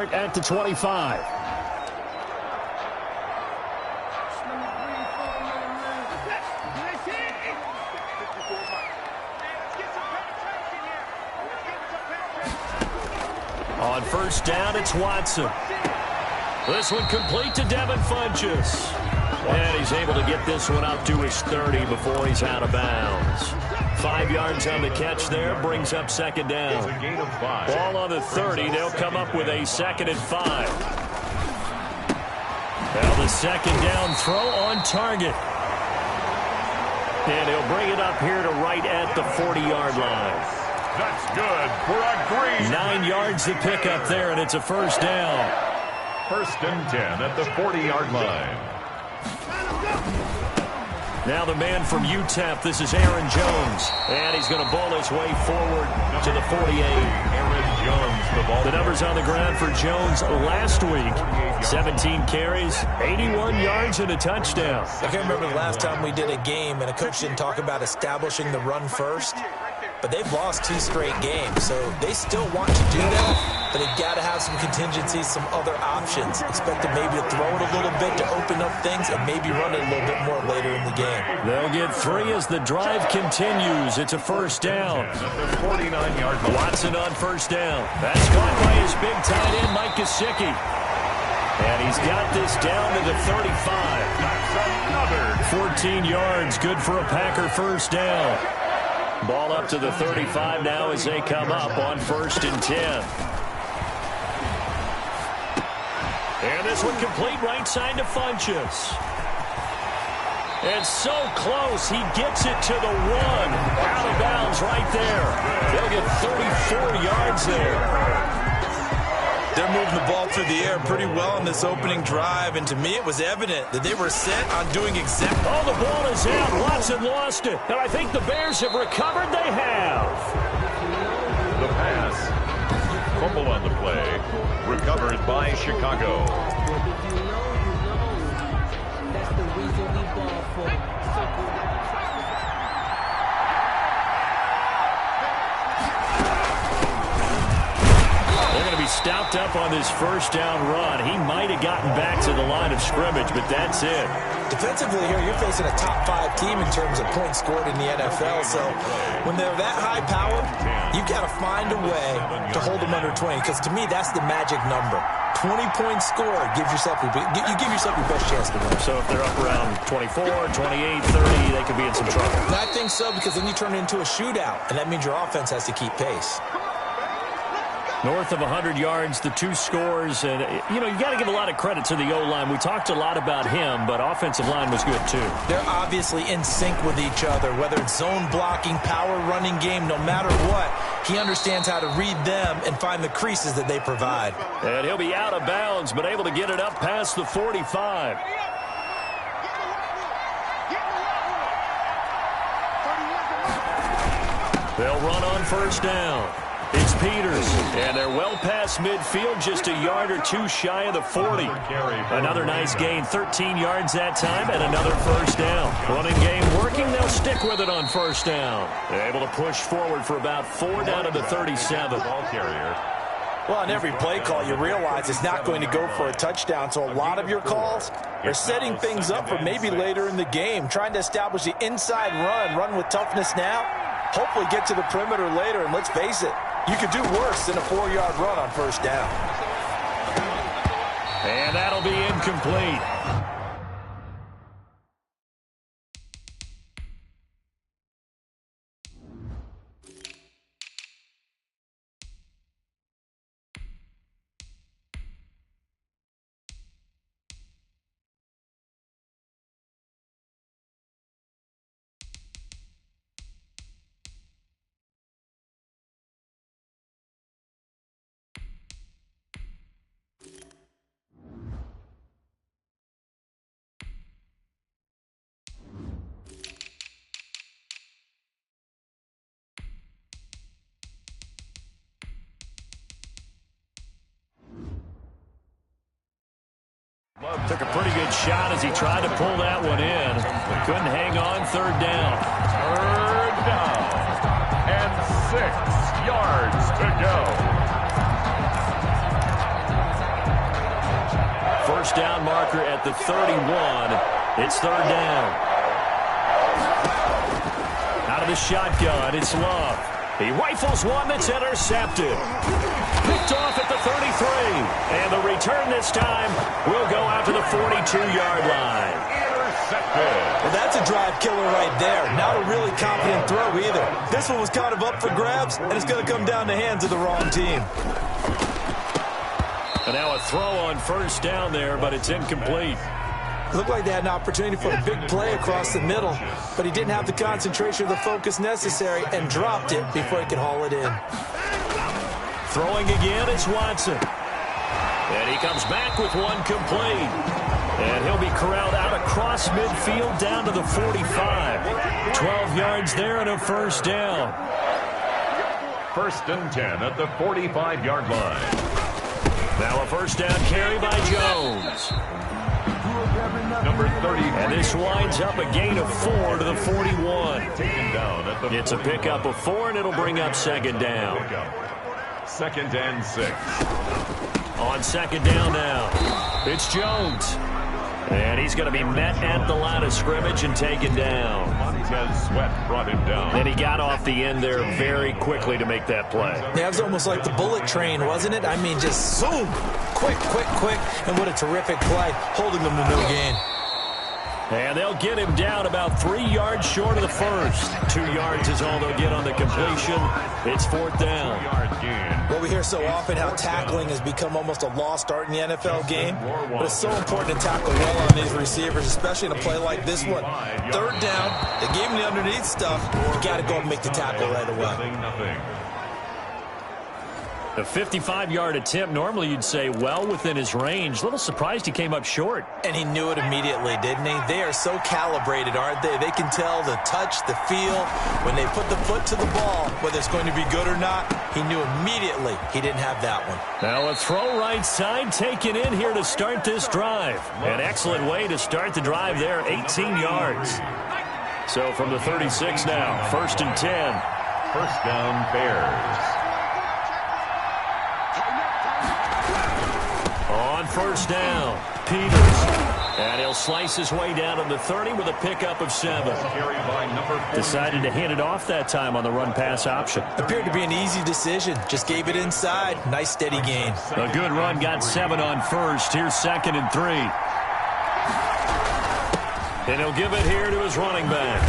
At the 25. On first down, it's Watson. This one complete to Devin Funchess. And he's able to get this one up to his 30 before he's out of bounds. 5 yards on the catch there, brings up second down. Ball on the 30, they'll come up with a 2nd and 5. Now the second down throw on target. And he'll bring it up here to right at the 40-yard line. That's good for a green. 9 yards to pick up there, and it's a first down. 1st and 10 at the 40-yard line. Now the man from UTEP, this is Aaron Jones. And he's going to ball his way forward to the 48. Aaron Jones, the ball. The numbers on the ground for Jones last week. 17 carries, 81 yards, and a touchdown. I can't remember the last time we did a game and a coach didn't talk about establishing the run first. But they've lost 2 straight games, so they still want to do that. But they've got to have some contingencies, some other options. Expect them maybe to throw it a little bit to open up things and maybe run it a little bit more later in the game. They'll get 3 as the drive continues. It's a first down. 49-yard line. Watson on first down. That's caught by his big tight end, Mike Gesicki. And he's got this down to the 35. That's another 14 yards, good for a Packer first down. Ball up to the 35 now as they come up on 1st and 10. And this one complete right side to Funchess. And so close, he gets it to the 1. Out of bounds right there. They'll get 34 yards there. They're moving the ball through the air pretty well in this opening drive, and to me it was evident that they were set on doing exactly. Oh, the ball is out. Watson lost it. And I think the Bears have recovered. They have. The pass. Fumble on the play. Recovered by Chicago. Stopped up on this first down run. He might have gotten back to the line of scrimmage, but that's it. Defensively here, you're facing a top 5 team in terms of points scored in the NFL. So when they're that high powered, you've got to find a way to hold them under 20. Because to me, that's the magic number. 20 points scored gives yourself you give yourself your best chance to win. So if they're up around 24, 28, 30, they could be in some trouble. And I think so, because then you turn it into a shootout, and that means your offense has to keep pace. North of 100 yards, the 2 scores. And, you got to give a lot of credit to the O-line. We talked a lot about him, but offensive line was good, too. They're obviously in sync with each other, whether it's zone blocking, power running game, no matter what. He understands how to read them and find the creases that they provide. And he'll be out of bounds, but able to get it up past the 45. They'll run on first down. It's Peters, and they're well past midfield, just a yard or 2 shy of the 40. Another nice gain, 13 yards that time, and another first down. Running game working, they'll stick with it on first down. They're able to push forward for about 4 down to the 37. Ball carrier. Well, on every play call, you realize it's not going to go for a touchdown, so a lot of your calls are setting things up for maybe later in the game, trying to establish the inside run with toughness now, hopefully get to the perimeter later, and let's face it, you could do worse than a 4-yard run on first down. And that'll be incomplete. Took a pretty good shot as he tried to pull that one in, but couldn't hang on. Third down. Third down. And 6 yards to go. first down marker at the 31. It's third down. Out of the shotgun, it's Love. He rifles one that's intercepted. Picked off at the 33. And the return this time will go out to the 42-yard line. Well, that's a drive killer right there. Not a really confident throw either. This one was kind of up for grabs, and it's going to come down the hands of the wrong team. And now a throw on first down there, but it's incomplete. Looked like they had an opportunity for a big play across the middle, but he didn't have the concentration or the focus necessary and dropped it before he could haul it in. Throwing again, it's Watson. And he comes back with one complete. And he'll be corralled out across midfield down to the 45. 12 yards there and a first down. First and 10 at the 45-yard line. Now a first down carry by Jones. Number 30. And this winds up a gain of 4 to the 41. Taken down at the It's a pickup of 4, and it'll bring up second down. Second and 6. On second down now, it's Jones. And he's going to be met at the line of scrimmage and taken down. Montez Sweat brought him down. And he got off the end there very quickly to make that play. Yeah, it was almost like the bullet train, wasn't it? I mean, just zoom. Quick, quick, quick. And what a terrific play, holding them to no gain. And they'll get him down about 3 yards short of the first. 2 yards is all they'll get on the completion. It's fourth down. Well, we hear so often how tackling has become almost a lost art in the NFL game. But it's so important to tackle well on these receivers, especially in a play like this one. Third down, they gave him the underneath stuff. You got to go and make the tackle right away. A 55-yard attempt, normally you'd say well within his range. A little surprised he came up short. And he knew it immediately, didn't he? They are so calibrated, aren't they? They can tell the touch, the feel. When they put the foot to the ball, whether it's going to be good or not, he knew immediately he didn't have that one. Now a throw right side taken in here to start this drive. An excellent way to start the drive there, 18 yards. So from the 36 now, first and 10. First down, Bears. On first down, Peters. And he'll slice his way down to the 30 with a pickup of 7. Decided to hand it off that time on the run-pass option. Appeared to be an easy decision. Just gave it inside. Nice, steady gain. A good run, got 7 on first. Here's second and 3. And he'll give it here to his running back.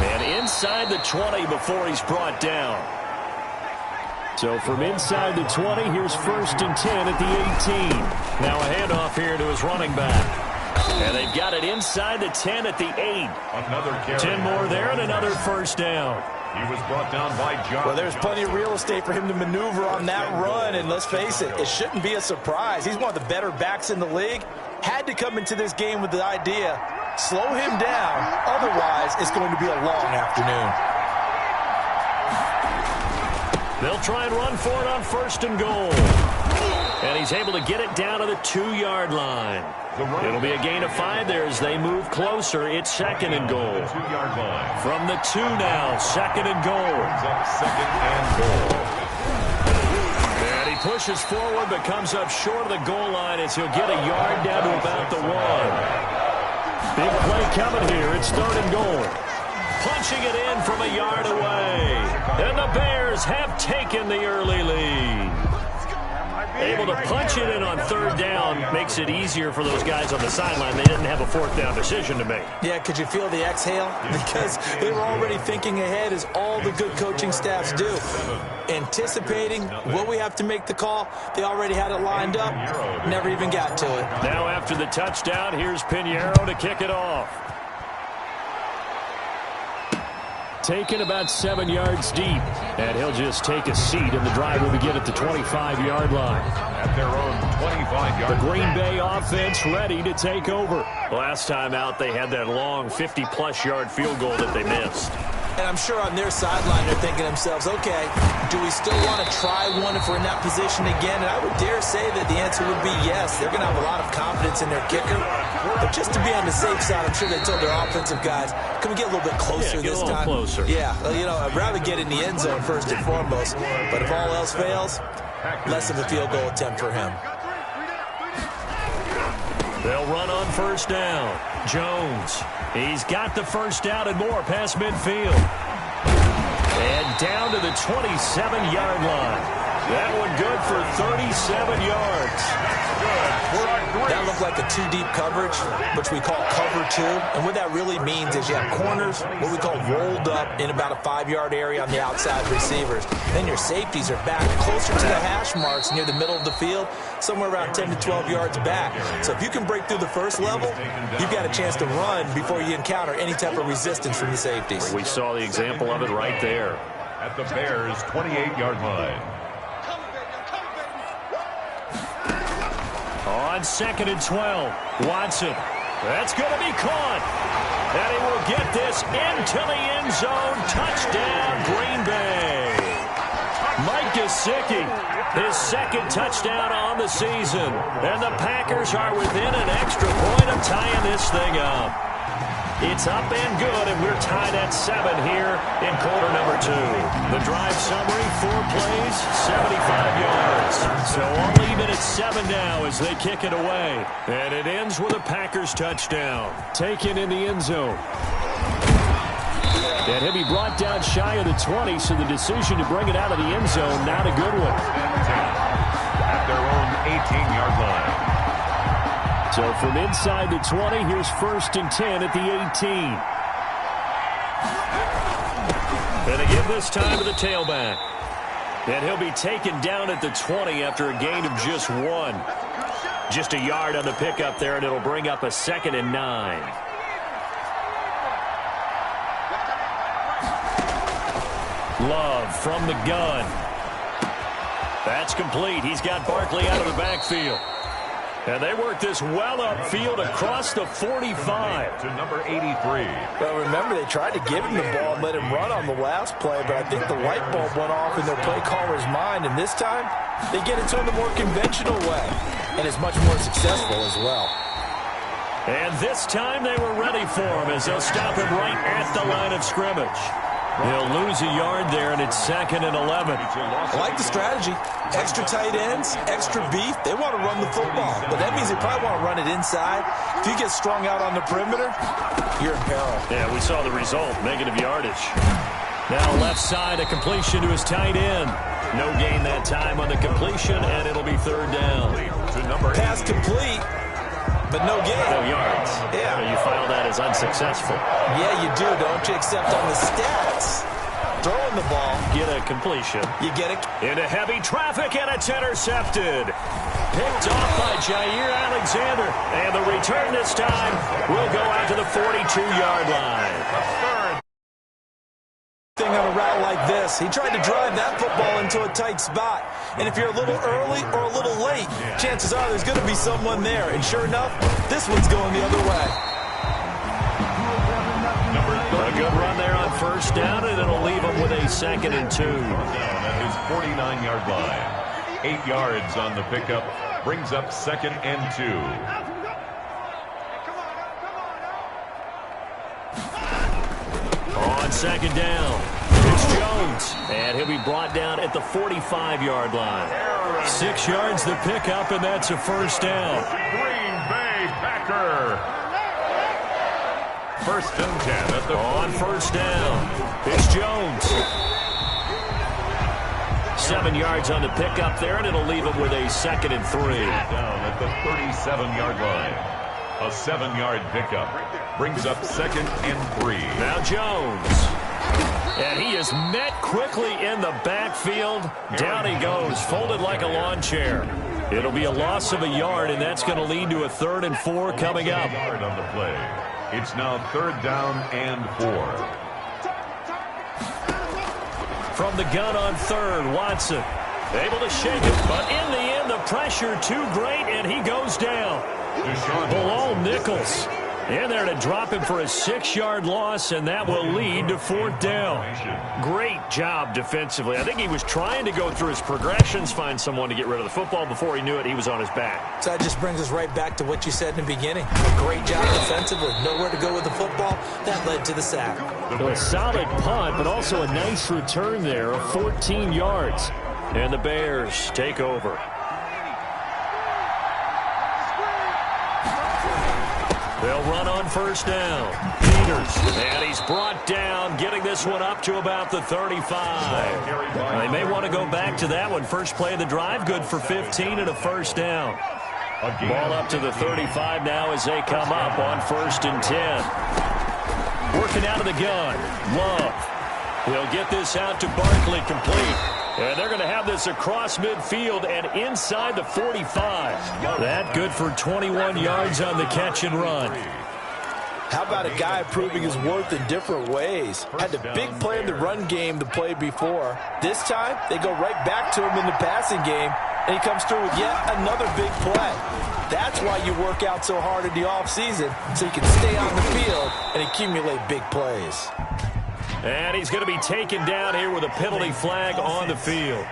And inside the 20 before he's brought down. So from inside the 20, here's first and 10 at the 18. Now a handoff here to his running back. And they've got it inside the 10 at the 8. Another carry. 10 more there and another first down. He was brought down by John. Well, there's plenty of real estate for him to maneuver on that run. And let's face it, it shouldn't be a surprise. He's one of the better backs in the league. Had to come into this game with the idea, slow him down. Otherwise, it's going to be a long afternoon. They'll try and run for it on first and goal. And he's able to get it down to the 2-yard line. It'll be a gain of 5 there as they move closer. It's second and goal. From the 2 now, second and goal. And he pushes forward but comes up short of the goal line as he'll get a yard down to about the 1. Big play coming here. It's third and goal. Punching it in from a yard away. And the Bears have taken the early lead. Able to punch it in on third down makes it easier for those guys on the sideline. They didn't have a fourth down decision to make. Yeah, could you feel the exhale? Because they were already thinking ahead, as all the good coaching staffs do. Anticipating, will we have to make the call? They already had it lined up. Never even got to it. Now after the touchdown, here's Pinheiro to kick it off. Taken about 7 yards deep. And he'll just take a seat, and the drive will begin at the 25-yard line. At their own 25-yard line. The Green Bay offense ready to take over. Last time out, they had that long 50-plus yard field goal that they missed. And I'm sure on their sideline they're thinking to themselves, okay, do we still want to try one if we're in that position again? And I would dare say that the answer would be yes. They're going to have a lot of confidence in their kicker. But just to be on the safe side, I'm sure they told their offensive guys, can we get a little bit closer this time? Get a little closer. Yeah, well, you know, I'd rather get in the end zone first and foremost. But if all else fails, less of a field goal attempt for him. They'll run on first down. Jones, he's got the first down and more past midfield. And down to the 27-yard line. That one good for 37 yards. That looked like a two-deep coverage, which we call cover two. And what that really means is you have corners, what we call rolled up in about a 5-yard area on the outside receivers. Then your safeties are back closer to the hash marks near the middle of the field, somewhere around 10 to 12 yards back. So if you can break through the first level, you've got a chance to run before you encounter any type of resistance from the safeties. We saw the example of it right there. At the Bears' 28-yard line. On 2nd and 12, Watson. That's going to be caught. And he will get this into the end zone. Touchdown, Green Bay. Mike Gesicki, his second touchdown on the season. And the Packers are within an extra point of tying this thing up. It's up and good, and we're tied at 7 here in quarter number 2. The drive summary, 4 plays, 75 yards. So all even at 7 now as they kick it away. And it ends with a Packers touchdown. Taken in the end zone. And he'll be brought down shy of the 20, so the decision to bring it out of the end zone, not a good one. At their own 18-yard line. So from inside the 20, here's 1st and 10 at the 18. And they give this time to the tailback. And he'll be taken down at the 20 after a gain of just 1. Just a yard on the pickup there, and it'll bring up a 2nd and 9. Love from the gun. That's complete. He's got Barkley out of the backfield. And they work this well upfield across the 45. To number 83. Well, remember, they tried to give him the ball and let him run on the last play, but I think the light bulb went off in their play caller's mind, and this time they get it to him the more conventional way, and it's much more successful as well. And this time they were ready for him as they'll stop him right at the line of scrimmage. He'll lose a yard there, and it's 2nd and 11. I like the strategy. Extra tight ends, extra beef. They want to run the football, but that means they probably want to run it inside. If you get strung out on the perimeter, you're in peril. Yeah, we saw the result, negative yardage. Now left side, a completion to his tight end. No gain that time on the completion, and it'll be 3rd down. Pass complete, but no gain. No yards. Yeah. So you file that as unsuccessful. Yeah, you do, don't you? Except on the stats. Throwing the ball. Get a completion. You get it. Into heavy traffic, and it's intercepted. Picked off by Jair Alexander. And the return this time will go out to the 42-yard line. Thing on a route like this. He tried to drive that football into a tight spot. And if you're a little early or a little late, chances are there's going to be someone there. And sure enough, this one's going the other way. A good run there on first down, and it'll leave him with a 2nd and 2. Down at his 49-yard line. 8 yards on the pickup. Brings up 2nd and 2. On 2nd down, it's Jones. And he'll be brought down at the 45-yard line. 6 yards the pickup, and that's a 1st down. Green Bay Packer. 1st and 10 at the on first down. It's Jones. 7 yards on the pickup there, and it'll leave him with a 2nd and 3. Down at the 37-yard line. A 7-yard pickup. Brings up 2nd and 3. Now Jones. And he is met quickly in the backfield. Down he goes, folded like a lawn chair. It'll be a loss of a yard, and that's going to lead to a 3rd and 4 coming up. Yard on the play. It's now 3rd down and 4. From the gun on 3rd, Watson. Able to shake it, but in the end, the pressure too great, and he goes down. Below Nichols. In there to drop him for a 6-yard loss, and that will lead to 4th down. Great job defensively. I think he was trying to go through his progressions, find someone to get rid of the football. Before he knew it, he was on his back. So that just brings us right back to what you said in the beginning. Great job defensively. Nowhere to go with the football. That led to the sack. So a solid punt, but also a nice return there of 14 yards. And the Bears take over. They'll run on first down. Peters, and he's brought down, getting this one up to about the 35. They may want to go back to that one. First play of the drive, good for 15 and a first down. Ball up to the 35 now as they come up on 1st and 10. Working out of the gun. Love. He'll get this out to Barkley, complete. And they're going to have this across midfield and inside the 45. That good for 21 yards on the catch and run. How about a guy proving his worth in different ways? Had the big play in the run game the play before. This time, they go right back to him in the passing game, and he comes through with yet another big play. That's why you work out so hard in the offseason, so you can stay on the field and accumulate big plays. And he's going to be taken down here with a penalty flag on the field.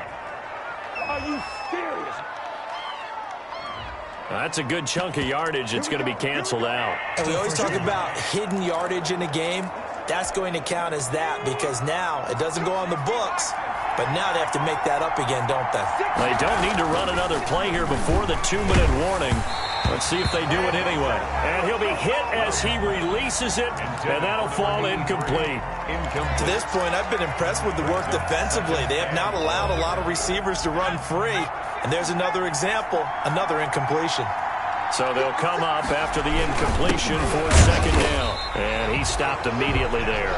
Are you serious? That's a good chunk of yardage. It's going to be canceled out. And we always talk about hidden yardage in a game. That's going to count as that because now it doesn't go on the books, but now they have to make that up again, don't they? They don't need to run another play here before the 2-minute warning. Let's see if they do it anyway. And he'll be hit as he releases it, and that'll fall incomplete. To this point, I've been impressed with the work defensively. They have not allowed a lot of receivers to run free. And there's another example, another incompletion. So they'll come up after the incompletion for 2nd down. And he stopped immediately there.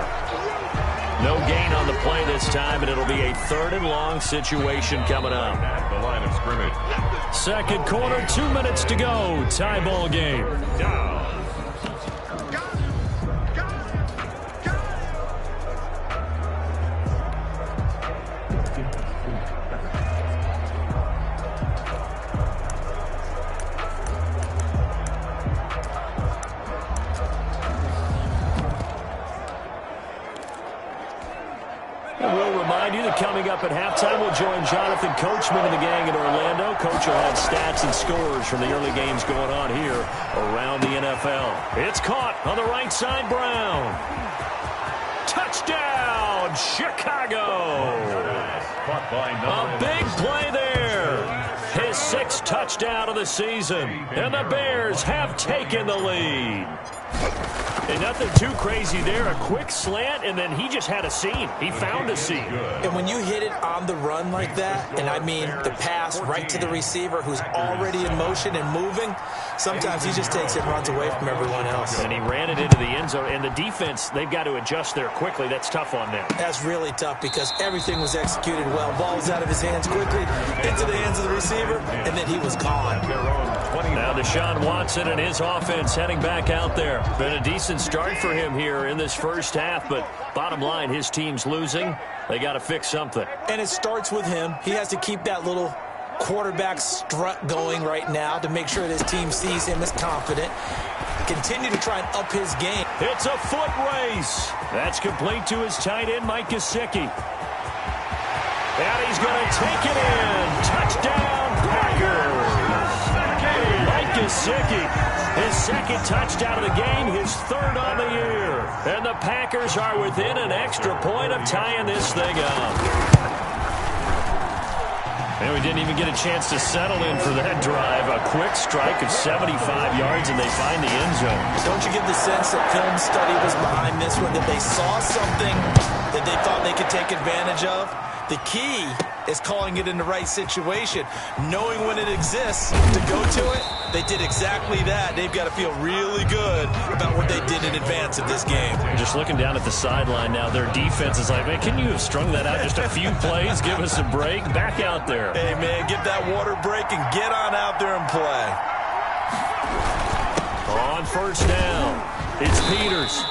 No gain on the play this time, and it'll be a 3rd and long situation coming up. At the line of scrimmage. 2nd quarter, 2 minutes to go. Tie ball game. Down. We'll remind you that coming up at halftime, we'll join Jonathan Coachman and the gang in Orlando. Coach will have stats and scores from the early games going on here around the NFL. It's caught on the right side, Brown. Touchdown, Chicago. A big play there. His 6th touchdown of the season. And the Bears have taken the lead. And nothing too crazy there. A quick slant, and then he just had a seam. He found a seam. And when you hit it on the run like that, and I mean the pass right to the receiver who's already in motion and moving, sometimes he just takes it and runs away from everyone else. And he ran it into the end zone. And the defense, they've got to adjust there quickly. That's tough on them. That's really tough because everything was executed well. Ball was out of his hands quickly, into the hands of the receiver, and then he was gone. Now Deshaun Watson and his offense heading back out there. Been a decent start for him here in this first half, but bottom line, his team's losing. They got to fix something. And it starts with him. He has to keep that little quarterback strut going right now to make sure that his team sees him as confident. Continue to try and up his game. It's a foot race. That's complete to his tight end, Mike Gesicki. And he's going to take it in. Touchdown, Packers. Mike Gesicki, his 2nd touchdown of the game, his 3rd on the year. And the Packers are within an extra point of tying this thing up. And we didn't even get a chance to settle in for that drive. A quick strike of 75 yards, and they find the end zone. Don't you get the sense that film study was behind this one, that they saw something that they thought they could take advantage of? The key is calling it in the right situation, knowing when it exists to go to it. They did exactly that. They've got to feel really good about what they did in advance of this game. Just looking down at the sideline now, their defense is like, man, can you have strung that out just a few plays? Give us a break. Back out there. Hey, man, get that water break and get on out there and play. On 1st down, it's Peters.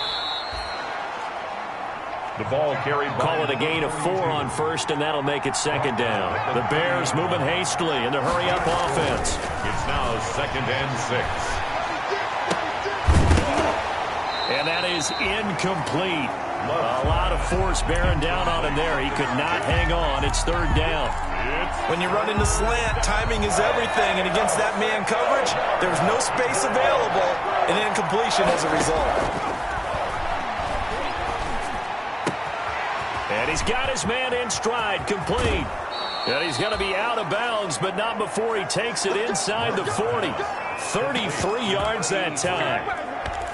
The ball carried by. Call it a gain of 4 on 1st, and that'll make it 2nd down. The Bears moving hastily in the hurry-up offense. It's now 2nd and 6. And that is incomplete. A lot of force bearing down on him there. He could not hang on. It's 3rd down. When you run in the slant, timing is everything. And against that man coverage, there was no space available, and incompletion as a result. And he's got his man in stride, complete. And he's going to be out of bounds, but not before he takes it inside the 40. 33 yards that time.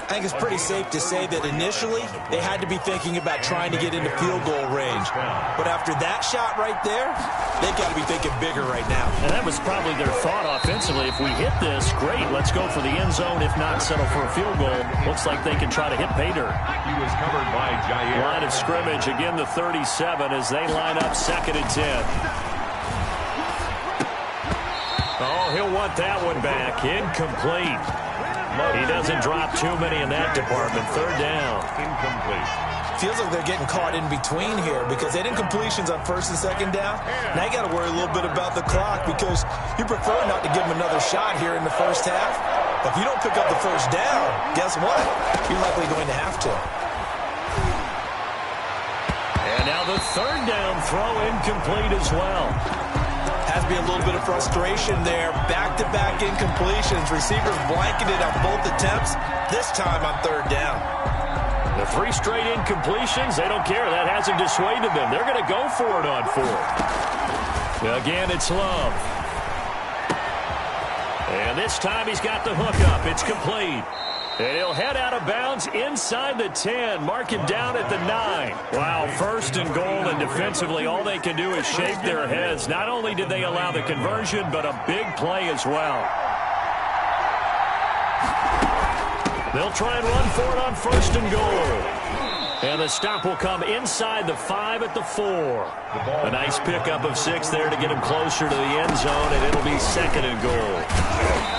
I think it's pretty safe to say that initially they had to be thinking about trying to get into field goal range. But after that shot right there, they've got to be thinking bigger right now. And that was probably their thought offensively. If we hit this, great, let's go for the end zone. If not, settle for a field goal. Looks like they can try to hit pay dirt. He was covered by Jair. Line of scrimmage, again the 37 as they line up 2nd and 10. Oh, he'll want that one back. Incomplete. He doesn't drop too many in that department. 3rd down. Incomplete. Feels like they're getting caught in between here because they had incompletions on 1st and 2nd down. Now you got to worry a little bit about the clock because you prefer not to give them another shot here in the first half. But if you don't pick up the 1st down, guess what? You're likely going to have to. And now the 3rd down throw incomplete as well. Has to be a little bit of frustration there. Back-to-back incompletions. Receivers blanketed on both attempts, this time on 3rd down. The 3 straight incompletions, they don't care. That hasn't dissuaded them. They're going to go for it on 4th. Again, it's Love. And this time he's got the hook up. It's complete. And he'll head out of bounds inside the 10. Mark him down at the 9. Wow, 1st and goal, and defensively all they can do is shake their heads. Not only did they allow the conversion, but a big play as well. They'll try and run for it on 1st and goal. And the stop will come inside the 5 at the 4. A nice pickup of 6 there to get him closer to the end zone, and it'll be 2nd and goal.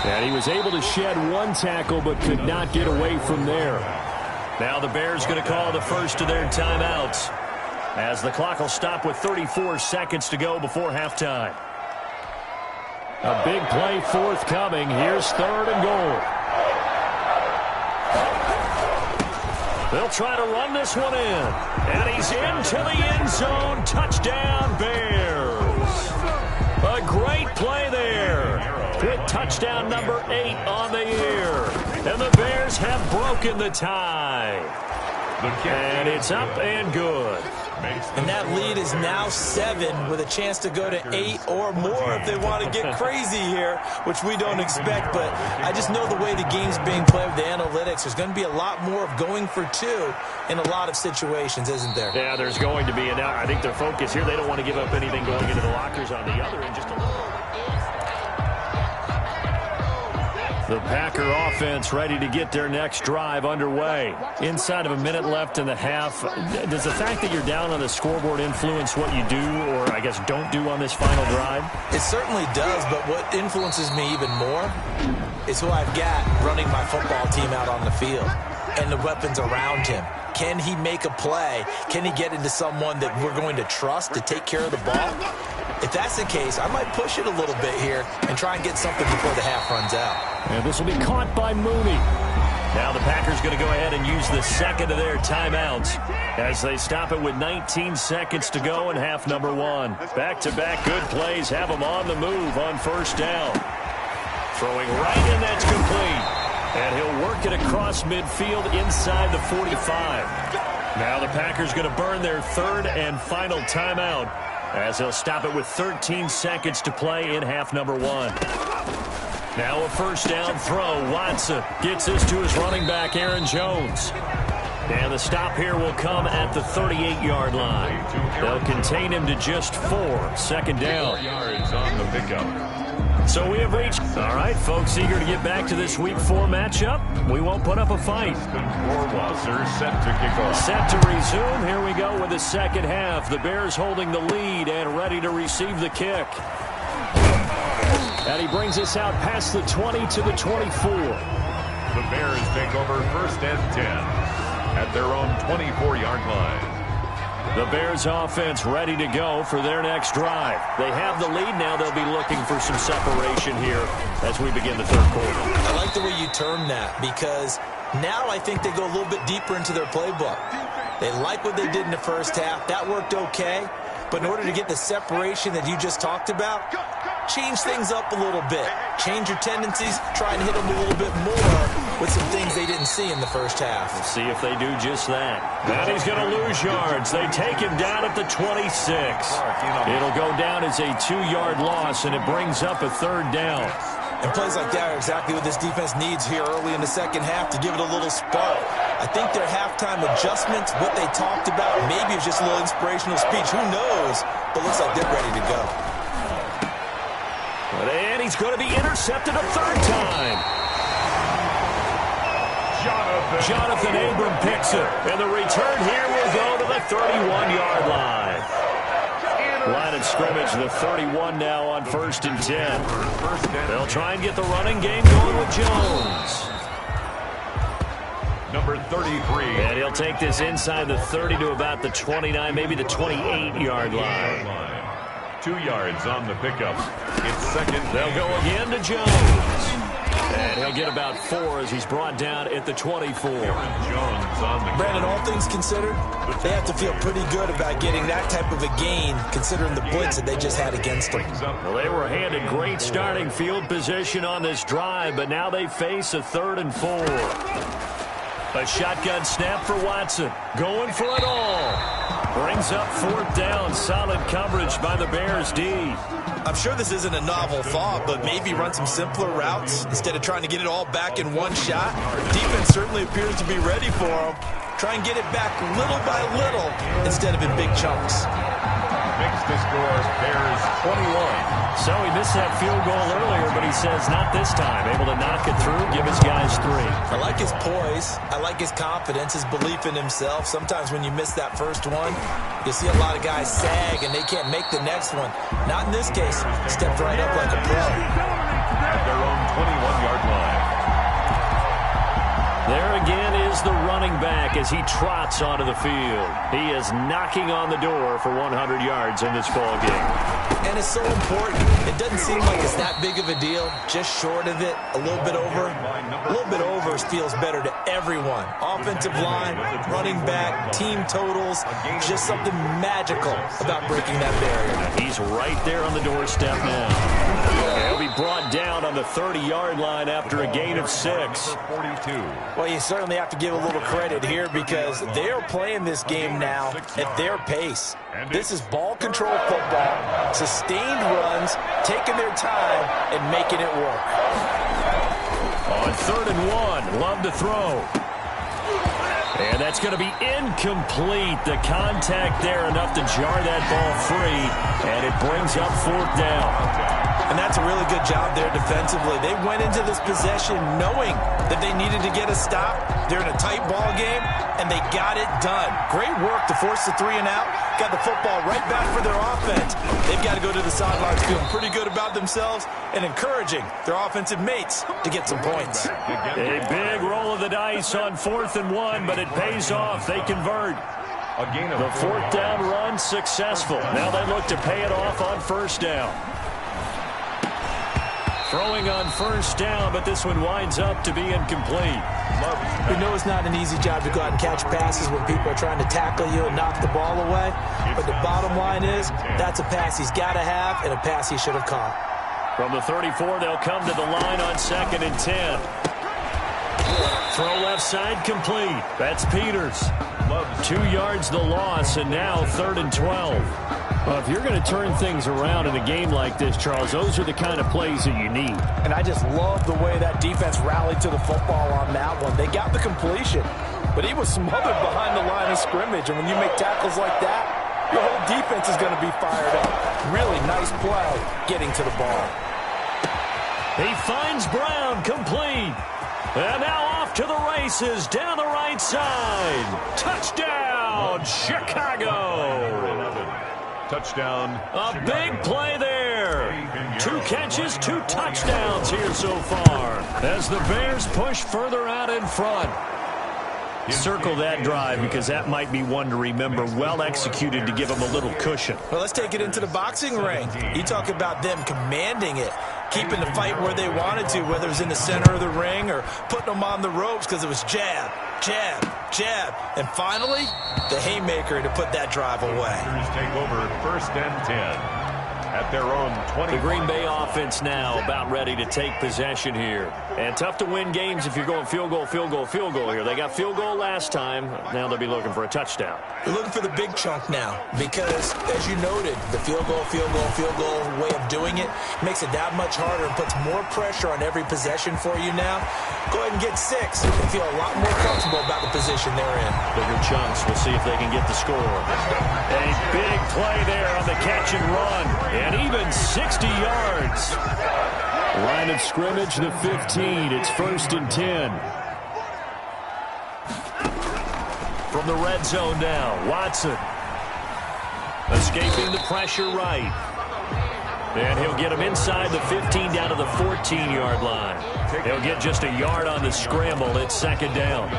And he was able to shed 1 tackle but could not get away from there. Now the Bears going to call the first of their timeouts as the clock will stop with 34 seconds to go before halftime. A big play forthcoming. Here's 3rd and goal. They'll try to run this one in. And he's into the end zone. Touchdown, Bears. A great play there. With touchdown number 8 on the year. And the Bears have broken the tie. And it's up and good. And that lead is now 7 with a chance to go to 8 or more if they want to get crazy here, which we don't expect. But I just know the way the game's being played with the analytics, there's going to be a lot more of going for 2 in a lot of situations, isn't there? Yeah, there's going to be. And now I think their focus here, they don't want to give up anything going into the lockers on the other end. Just a little. The Packer offense ready to get their next drive underway. Inside of a minute left in the half. Does the fact that you're down on the scoreboard influence what you do or, I guess, don't do on this final drive? It certainly does, but what influences me even more is who I've got running my football team out on the field and the weapons around him. Can he make a play? Can he get into someone that we're going to trust to take care of the ball? If that's the case, I might push it a little bit here and try and get something before the half runs out. And this will be caught by Mooney. Now the Packers going to go ahead and use the 2nd of their timeouts as they stop it with 19 seconds to go in half number 1. Back-to-back good plays have them on the move on 1st down. Throwing right in, that's complete. And he'll work it across midfield inside the 45. Now the Packers going to burn their 3rd and final timeout as they'll stop it with 13 seconds to play in half number 1. Now a 1st down throw. Watson gets this to his running back, Aaron Jones. And the stop here will come at the 38-yard line. They'll contain him to just 4. 2nd down. 4 yards on the pickup. So we have reached. All right, folks, eager to get back to this Week 4 matchup. We won't put up a fight. Warwasser set to kick off. Set to resume. Here we go with the 2nd half. The Bears holding the lead and ready to receive the kick. And he brings us out past the 20 to the 24. The Bears take over 1st and 10 at their own 24-yard line. The Bears offense ready to go for their next drive. They have the lead now. They'll be looking for some separation here as we begin the 3rd quarter. I like the way you term that because now I think they go a little bit deeper into their playbook. They like what they did in the 1st half. That worked okay. But in order to get the separation that you just talked about, change things up a little bit. Change your tendencies. Try and hit them a little bit more with some things they didn't see in the 1st half. We'll see if they do just that. And he's going to lose yards. They take him down at the 26. It'll go down as a 2-yard loss, and it brings up a 3rd down. And plays like that are exactly what this defense needs here early in the second half to give it a little spark. I think their halftime adjustments, what they talked about, maybe it's just a little inspirational speech. Who knows? But looks like they're ready to go. And he's going to be intercepted a third time. Jonathan Abram picks it. And the return here will go to the 31-yard line. Line of scrimmage, the 31 now on 1st and 10. They'll try and get the running game going with Jones. Number 33. And he'll take this inside the 30 to about the 29, maybe the 28-yard line. 2 yards on the pickup. It's second. They'll go again to Jones. And he'll get about 4 as he's brought down at the 24. Jones on the Brandon, all things considered, they have to feel pretty good about getting that type of a gain, considering the blitz that they just had against them. Well, they were handed great starting field position on this drive, but now they face a 3rd and 4. A shotgun snap for Watson. Going for it all. Brings up 4th down. Solid coverage by the Bears D. I'm sure this isn't a novel thought, but maybe run some simpler routes instead of trying to get it all back in one shot. Defense certainly appears to be ready for them. Try and get it back little by little instead of in big chunks. Makes the score Bears 21. So he missed that field goal earlier, but he says not this time. Able to knock it through, give his guys 3. I like his poise. I like his confidence, his belief in himself. Sometimes when you miss that first one, you see a lot of guys sag and they can't make the next one. Not in this case. Stepped right up like a pro. At their own 21-yard line. There again is the running back as he trots onto the field. He is knocking on the door for 100 yards in this ball game. And it's so important. It doesn't seem like it's that big of a deal. Just short of it, a little bit over. A little bit over feels better to everyone. Offensive line, running back, team totals. Just something magical about breaking that barrier. He's right there on the doorstep now. He'll be brought down on the 30-yard line after a gain of 6. 42. Well, you certainly have to give a little credit here because they're playing this game now at their pace. This is ball control football, sustained runs, taking their time, and making it work. On 3rd and 1, Love to throw. And that's going to be incomplete. The contact there enough to jar that ball free, and it brings up 4th down. And that's a really good job there defensively. They went into this possession knowing that they needed to get a stop. They're in a tight ball game, and they got it done. Great work to force the 3 and out. Got the football right back for their offense. They've got to go to the sidelines feeling pretty good about themselves and encouraging their offensive mates to get some points. A big roll of the dice on 4th and 1, but it pays off. They convert. The 4th down run successful. Now they look to pay it off on 1st down. Throwing on 1st down, but this one winds up to be incomplete. We know it's not an easy job to go out and catch passes when people are trying to tackle you and knock the ball away. But the bottom line is, that's a pass he's got to have and a pass he should have caught. From the 34, they'll come to the line on 2nd and 10. Throw left side complete. That's Peters. 2 yards the loss, and now 3rd and 12. Well, if you're going to turn things around in a game like this, Charles, those are the kind of plays that you need. And I just love the way that defense rallied to the football on that one. They got the completion, but he was smothered behind the line of scrimmage. And when you make tackles like that, your whole defense is going to be fired up. Really nice play getting to the ball. He finds Brown complete. And now off to the races down the right side. Touchdown, Chicago. Touchdown. A big play there. 2 catches, 2 touchdowns here so far as the Bears push further out in front. Circle that drive because that might be one to remember. Well executed to give them a little cushion. Well, let's take it into the boxing ring. You talk about them commanding it, keeping the fight where they wanted to, whether it was in the center of the ring or putting them on the ropes because it was jab, jab, jab. And finally, the haymaker to put that drive away. Take over 1st and 10. at their own 20. The Green Bay offense now about ready to take possession here. And tough to win games if you're going field goal, field goal, field goal here. They got field goal last time. Now they'll be looking for a touchdown. They're looking for the big chunk now because, as you noted, the field goal way of doing it makes it that much harder and puts more pressure on every possession for you now. Go ahead and get 6 and feel a lot more comfortable about the position they're in. Bigger chunks. We'll see if they can get the score. A big play there on the catch and run. And even 60 yards. Line of scrimmage, the 15. It's 1st and 10. From the red zone now, Watson. Escaping the pressure right. And he'll get him inside the 15 down to the 14-yard line. He'll get just a yard on the scramble. It's 2nd down.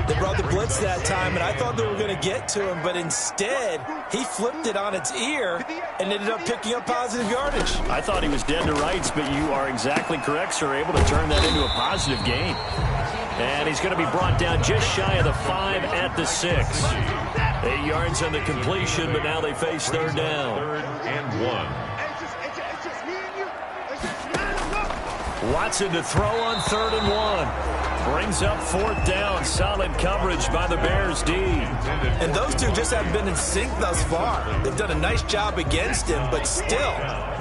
They brought the blitz that time, and I thought they were going to get to him, but instead he flipped it on its ear and ended up picking up positive yardage. I thought he was dead to rights, but you are exactly correct, sir. Able to turn that into a positive gain. And he's going to be brought down just shy of the 5 at the 6. 8 yards on the completion, but now they face 3rd down. 3rd and 1. Watson to throw on 3rd and 1. Brings up 4th down. Solid coverage by the Bears D. And those two just haven't been in sync thus far. They've done a nice job against him, but still,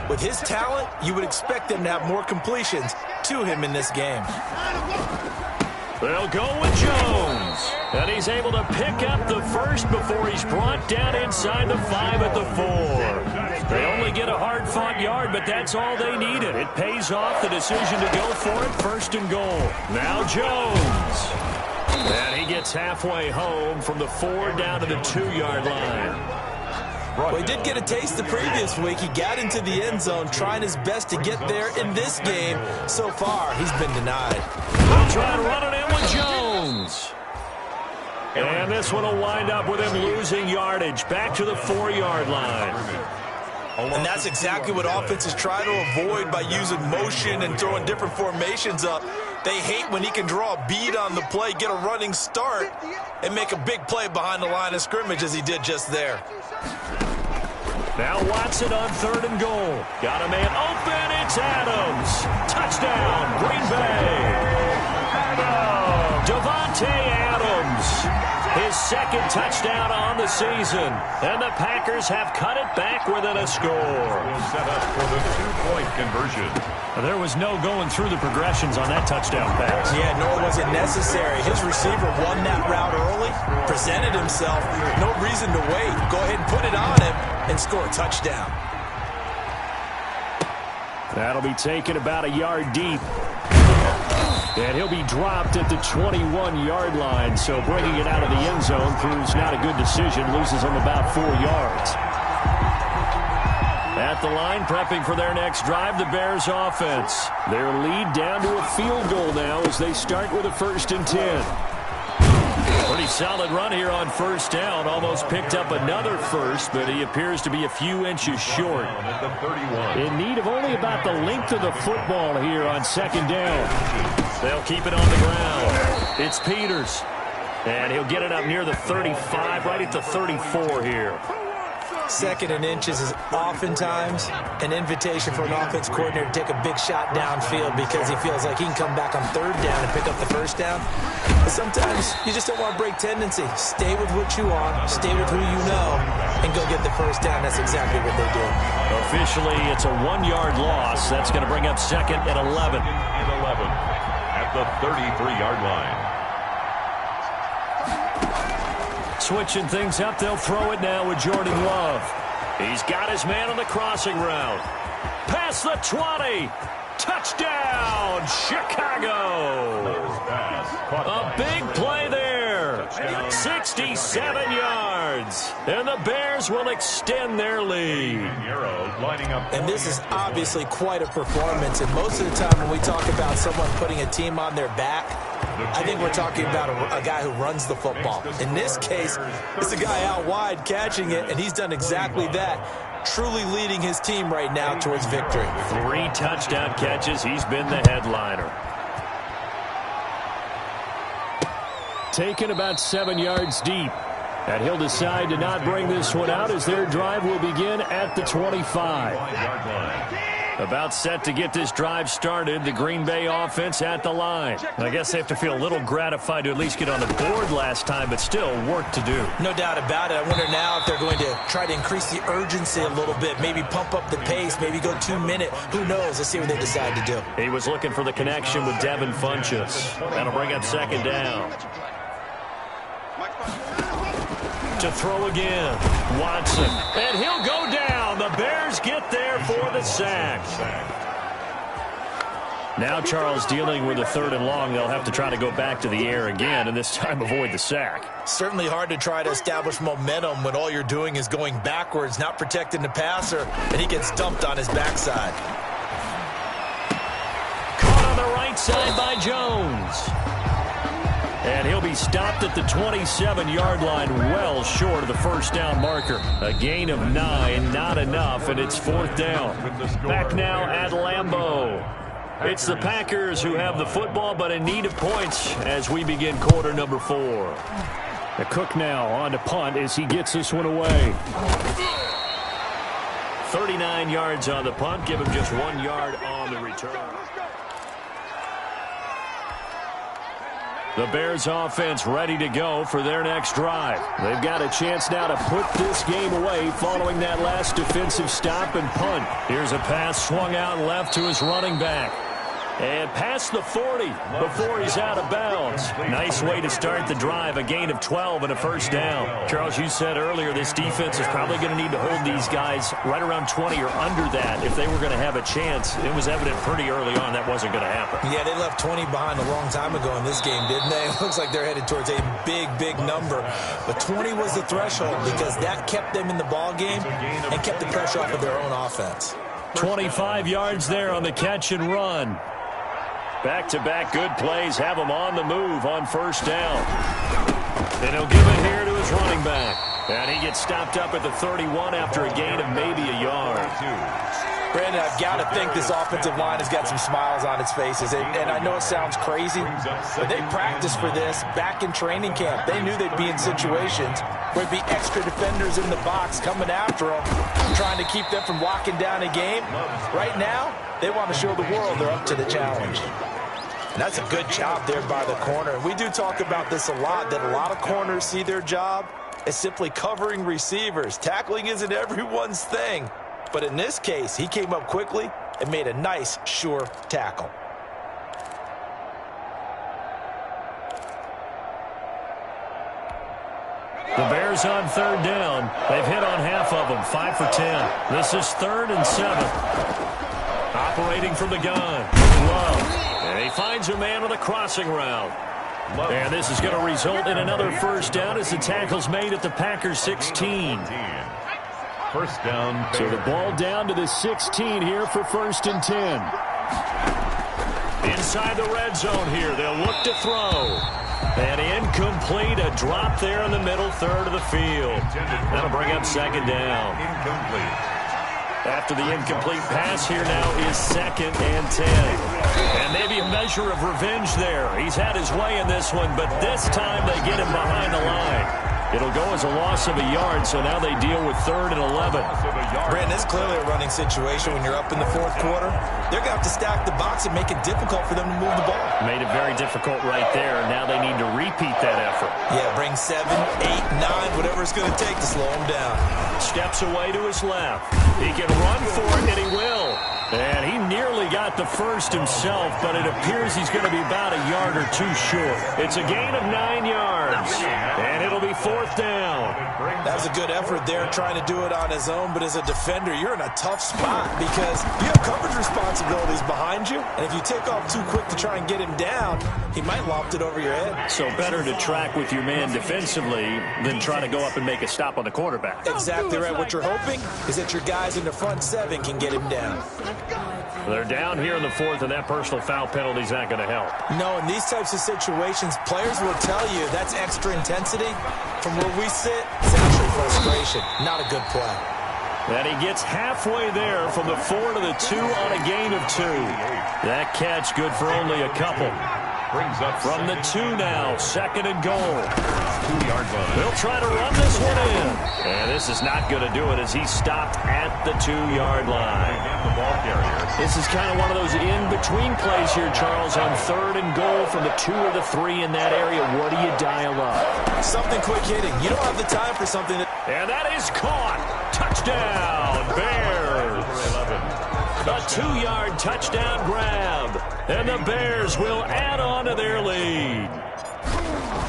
with his talent, you would expect them to have more completions to him in this game. They'll go with Jones. And he's able to pick up the first before he's brought down inside the 5 at the 4. They only get a hard-fought yard, but that's all they needed. It pays off the decision to go for it, 1st and goal. Now Jones. And he gets halfway home from the 4 down to the 2-yard line. Well, he did get a taste the previous week. He got into the end zone trying his best to get there in this game. So far, he's been denied. They'll try and run it in with Jones. And this one will wind up with him losing yardage. Back to the 4-yard line. And that's exactly what offenses try to avoid by using motion and throwing different formations up. They hate when he can draw a bead on the play, get a running start, and make a big play behind the line of scrimmage as he did just there. Now Watson on 3rd and goal. Got a man open. It's Adams. Touchdown, Green Bay. Devontae Adams. His 2nd touchdown on the season. And the Packers have cut it back within a score. Will set up for the 2-point conversion. There was no going through the progressions on that touchdown pass. Yeah, nor was it necessary. His receiver won that route early, presented himself. No reason to wait. Go ahead and put it on him and score a touchdown. That'll be taken about a yard deep. And he'll be dropped at the 21-yard line. So bringing it out of the end zone proves not a good decision. Loses him about 4 yards. At the line, prepping for their next drive, the Bears offense. Their lead down to a field goal now as they start with a 1st and 10. Pretty solid run here on 1st down. Almost picked up another first, but he appears to be a few inches short. At the 31. In need of only about the length of the football here on 2nd down. They'll keep it on the ground. It's Peters. And he'll get it up near the 35, right at the 34 here. 2nd and inches is oftentimes an invitation for an offense coordinator to take a big shot downfield because he feels like he can come back on 3rd down and pick up the 1st down. But sometimes you just don't want to break tendency. Stay with what you are, stay with who you know, and go get the 1st down. That's exactly what they do. Officially, it's a 1-yard loss. That's going to bring up 2nd and 11. And 11 at the 33-yard line. Switching things up, they'll throw it now with Jordan Love. He's got his man on the crossing route. Past the 20. Touchdown, Chicago. A big play there. 67 yards. And the Bears will extend their lead. And this is obviously quite a performance. And most of the time when we talk about someone putting a team on their back, I think we're talking about a guy who runs the football. In this case, it's a guy out wide catching it, and he's done exactly that, truly leading his team right now towards victory. 3 touchdown catches. He's been the headliner. Taken about 7 yards deep. And he'll decide to not bring this one out as their drive will begin at the 25. About set to get this drive started, the Green Bay offense at the line. I guess they have to feel a little gratified to at least get on the board last time, but still work to do. No doubt about it. I wonder now if they're going to try to increase the urgency a little bit, maybe pump up the pace, maybe go 2 minute. Who knows? Let's see what they decide to do. He was looking for the connection with Devin Funchess. That'll bring up second down. To throw again, Watson, and he'll go down. The Bears get there for the sack. Now Charles dealing with a 3rd and long. They'll have to try to go back to the air again, and this time avoid the sack. Certainly hard to try to establish momentum when all you're doing is going backwards, not protecting the passer, and he gets dumped on his backside. Caught on the right side by Jones. And he'll be stopped at the 27-yard line, well short of the first down marker. A gain of 9, not enough, and it's 4th down. Back now at Lambeau. It's the Packers who have the football, but in need of points as we begin quarter number 4. The Cook now on to punt as he gets this one away. 39 yards on the punt, give him just 1 yard on the return. The Bears offense ready to go for their next drive. They've got a chance now to put this game away following that last defensive stop and punt. Here's a pass swung out left to his running back. And past the 40 before he's out of bounds. Nice way to start the drive. A gain of 12 and a first down. Charles, you said earlier this defense is probably going to need to hold these guys right around 20 or under that if they were going to have a chance. It was evident pretty early on that wasn't going to happen. Yeah, they left 20 behind a long time ago in this game, didn't they? It looks like they're headed towards a big, big number. But 20 was the threshold because that kept them in the ball game and kept the pressure off of their own offense. 25 yards there on the catch and run. Back-to-back good plays have him on the move on first down. And he'll give it here to his running back. And he gets stopped up at the 31 after a gain of maybe a yard. Brandon, I've got to think this offensive line has got some smiles on its faces. And I know it sounds crazy, but they practiced for this back in training camp. They knew they'd be in situations where there'd be extra defenders in the box coming after them, trying to keep them from locking down a game. Right now, they want to show the world they're up to the challenge. And that's a good job there by the corner. We do talk about this a lot, that a lot of corners see their job as simply covering receivers. Tackling isn't everyone's thing. But in this case, he came up quickly and made a nice, sure tackle. The Bears on 3rd down. They've hit on half of them, 5 for 10. This is 3rd and 7. Operating from the gun. Love. And he finds a man on the crossing route. And this is going to result in another first down as the tackle's made at the Packers 16. First down. So the ball down to the 16 here for 1st and 10. Inside the red zone here. They'll look to throw. And incomplete. A drop there in the middle third of the field. That'll bring up second down. Incomplete. After the incomplete pass, here now is 2nd and 10. And maybe a measure of revenge there. He's had his way in this one, but this time they get him behind the line. It'll go as a loss of a yard, so now they deal with 3rd and 11. Brandon, it's clearly a running situation when you're up in the 4th quarter. They're going to have to stack the box and make it difficult for them to move the ball. Made it very difficult right there. Now they need to repeat that effort. Yeah, bring 7, 8, 9, whatever it's going to take to slow them down. Steps away to his left. He can run for it, and he will. And he nearly got the first himself, but it appears he's going to be about a yard or two short. It's a gain of 9 yards, and it'll be 4th down. That was a good effort there trying to do it on his own, but as a defender, you're in a tough spot because you have coverage responsibilities behind you, and if you take off too quick to try and get him down, he might loft it over your head. So better to track with your man defensively than try to go up and make a stop on the quarterback. Exactly right. What you're hoping is that your guys in the front 7 can get him down. They're down here in the 4th, and that personal foul penalty is not going to help. No, in these types of situations, players will tell you that's extra intensity. From where we sit, it's actually frustration. Not a good play. And he gets halfway there from the 4 to the 2 on a gain of 2. That catch good for only a couple. Brings up from the 2 now, 2nd and goal. 2-yard line. They'll try to run this one in. And this is not going to do it as he stopped at the 2-yard line. The ball carrier. This is kind of one of those in-between plays here, Charles, on 3rd and goal from the 2 or the 3 in that area. What do you dial up? Something quick hitting. You don't have the time for something that... And that is caught. Touchdown, Bears. A 2-yard touchdown grab. And the Bears will add on to their lead.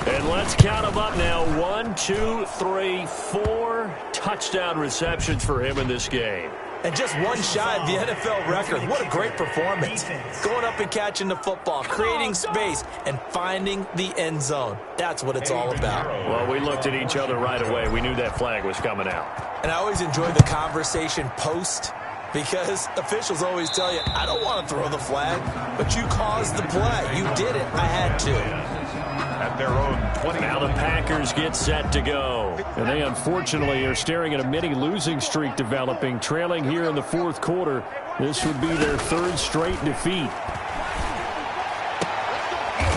And let's count them up now. 1, 2, 3, 4 touchdown receptions for him in this game. And just one shy of the NFL record. What a great performance. Going up and catching the football, creating space, and finding the end zone. That's what it's all about. Well, we looked at each other right away. We knew that flag was coming out. And I always enjoy the conversation post, because officials always tell you, I don't want to throw the flag, but you caused the play. You did it. I had to. At their own 20. Now the Packers get set to go. And they unfortunately are staring at a mini losing streak developing, trailing here in the 4th quarter. This would be their 3rd straight defeat.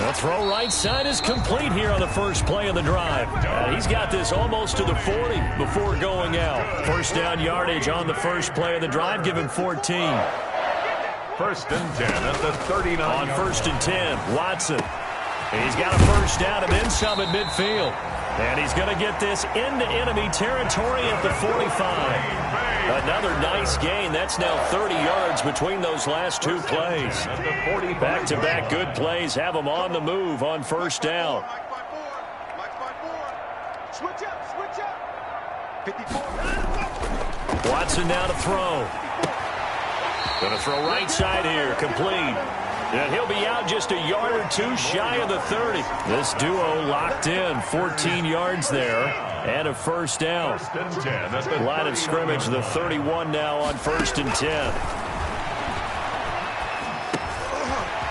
The throw right side is complete here on the first play of the drive. He's got this almost to the 40 before going out. First down yardage on the first play of the drive. Give him 14. 1st and 10 at the 39. On 1st and 10, Watson. He's got a first down and then some at midfield. And he's going to get this into enemy territory at the 45. Another nice gain. That's now 30 yards between those last 2 plays. Back-to-back good plays have them on the move on first down. Watson now to throw. Going to throw right side here, complete. And he'll be out just a yard or 2 shy of the 30. This duo locked in, 14 yards there, and a first down. 1st and 10. Line of scrimmage, the 31 now on 1st and 10.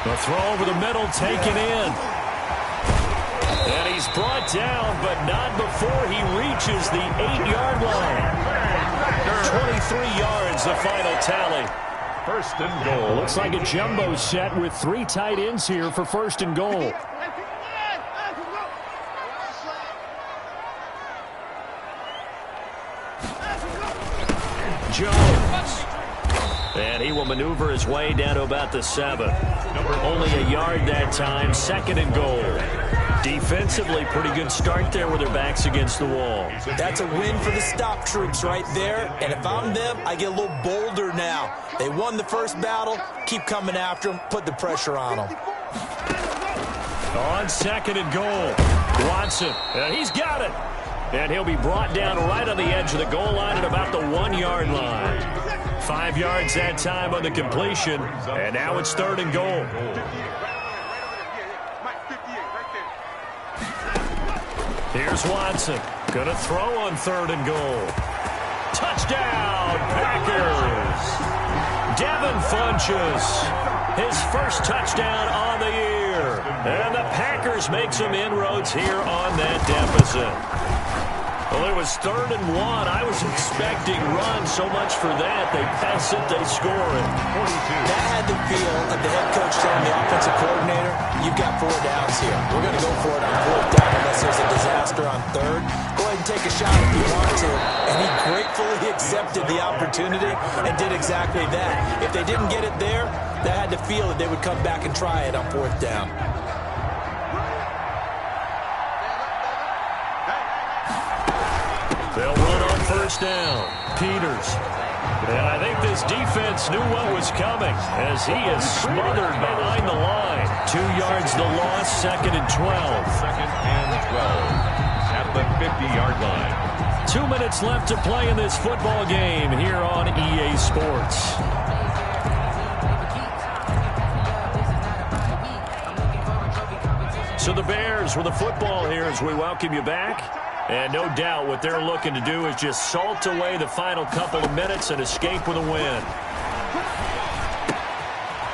The throw over the middle, taken in. And he's brought down, but not before he reaches the 8-yard line. 23 yards, the final tally. 1st and goal. Looks like a jumbo set with 3 tight ends here for 1st and goal. Jones. And he will maneuver his way down to about the 7. Only a yard that time. 2nd and goal. Defensively, pretty good start there with their backs against the wall. That's a win for the stop troops right there. And if I'm them, I get a little bolder now. They won the first battle. Keep coming after them. Put the pressure on them. On 2nd and goal, Watson. And he's got it. And he'll be brought down right on the edge of the goal line at about the 1-yard line. 5 yards that time on the completion. And now it's 3rd and goal. Here's Watson. Gonna throw on 3rd and goal. Touchdown, Packers. Devin Funchess, his first touchdown on the year. And the Packers make some inroads here on that deficit. Well, it was 3rd and 1. I was expecting run, so much for that. They pass it, they score it. That had the feel of the head coach telling the offensive coordinator, you've got 4 downs here. We're going to go for it on 4th down unless there's a disaster on 3rd. Go ahead and take a shot if you want to. And he gratefully accepted the opportunity and did exactly that. If they didn't get it there, that had the feel that they would come back and try it on 4th down. They'll run on first down. Peters. And I think this defense knew what was coming as he is smothered behind the line. 2 yards the loss, 2nd and 12. 2nd and 12 at the 50-yard line. 2 minutes left to play in this football game here on EA Sports. So the Bears with the football here as we welcome you back. And no doubt what they're looking to do is just salt away the final couple of minutes and escape with a win.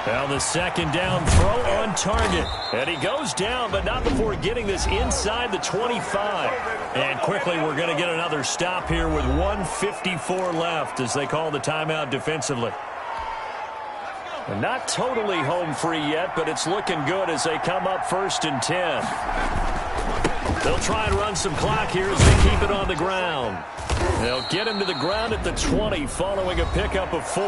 Now the 2nd down throw on target. And he goes down, but not before getting this inside the 25. And quickly we're going to get another stop here with 1:54 left as they call the timeout defensively. And not totally home free yet, but it's looking good as they come up 1st and 10. They'll try and run some clock here as they keep it on the ground. They'll get him to the ground at the 20 following a pickup of 4.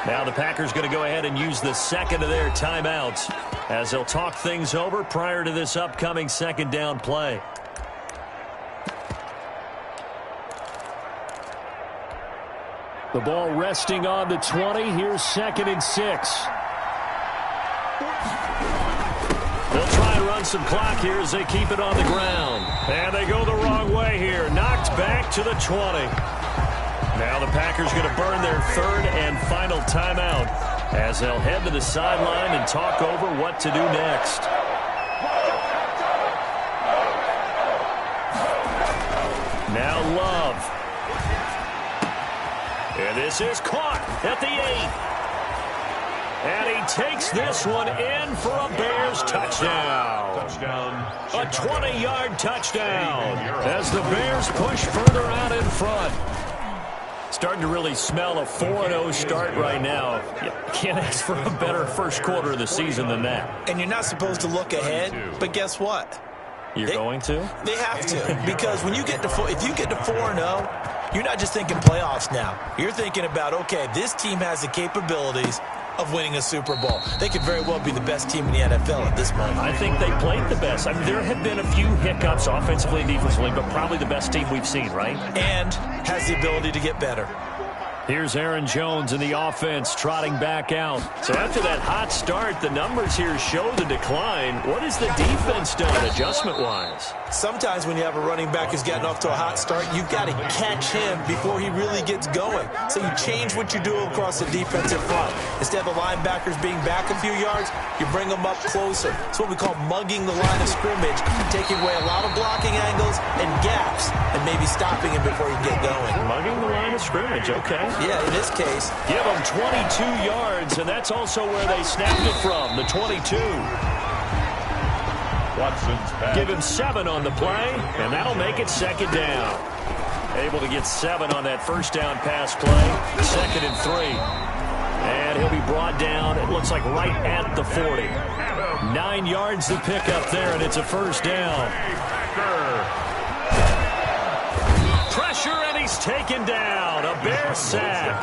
Now the Packers going to go ahead and use the second of their timeouts as they'll talk things over prior to this upcoming second down play. The ball resting on the 20. Here's 2nd and 6. They'll try and run some clock here as they keep it on the ground. And they go the wrong way here. Knocked back to the 20. Now the Packers going to burn their 3rd and final timeout as they'll head to the sideline and talk over what to do next. Now Love. And this is caught at the 8. And he takes this one in for a Bears touchdown. A 20-yard touchdown as the Bears push further out in front. Starting to really smell a 4-0 start right now. You can't ask for a better first quarter of the season than that. And you're not supposed to look ahead, but guess what? You're going to? They have to, because when you get to if you get to 4-0, you're not just thinking playoffs now. You're thinking about, okay, this team has the capabilities of winning a Super Bowl. They could very well be the best team in the NFL at this moment. I think they played the best. I mean, there have been a few hiccups offensively and defensively, but probably the best team we've seen, right? And has the ability to get better. Here's Aaron Jones in the offense trotting back out. So after that hot start, the numbers here show the decline. What has the defense done adjustment-wise? Sometimes when you have a running back who's gotten off to a hot start, you've got to catch him before he really gets going. So you change what you do across the defensive front. Instead of the linebackers being back a few yards, you bring them up closer. It's what we call mugging the line of scrimmage, taking away a lot of blocking angles and gaps, and maybe stopping him before he can get going. Mugging the line of scrimmage, okay. Yeah, in this case. Give them 22 yards, and that's also where they snapped it from, the 22. Watson's pass. Give him 7 on the play, and that'll make it 2nd down. Able to get 7 on that first down pass play. 2nd and 3. And he'll be brought down, it looks like right at the 40. 9 yards to pick up there, and it's a first down. Pressure, and he's taken down. A Bears sack.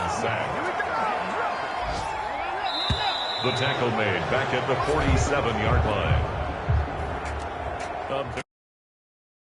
The tackle made back at the 47-yard line.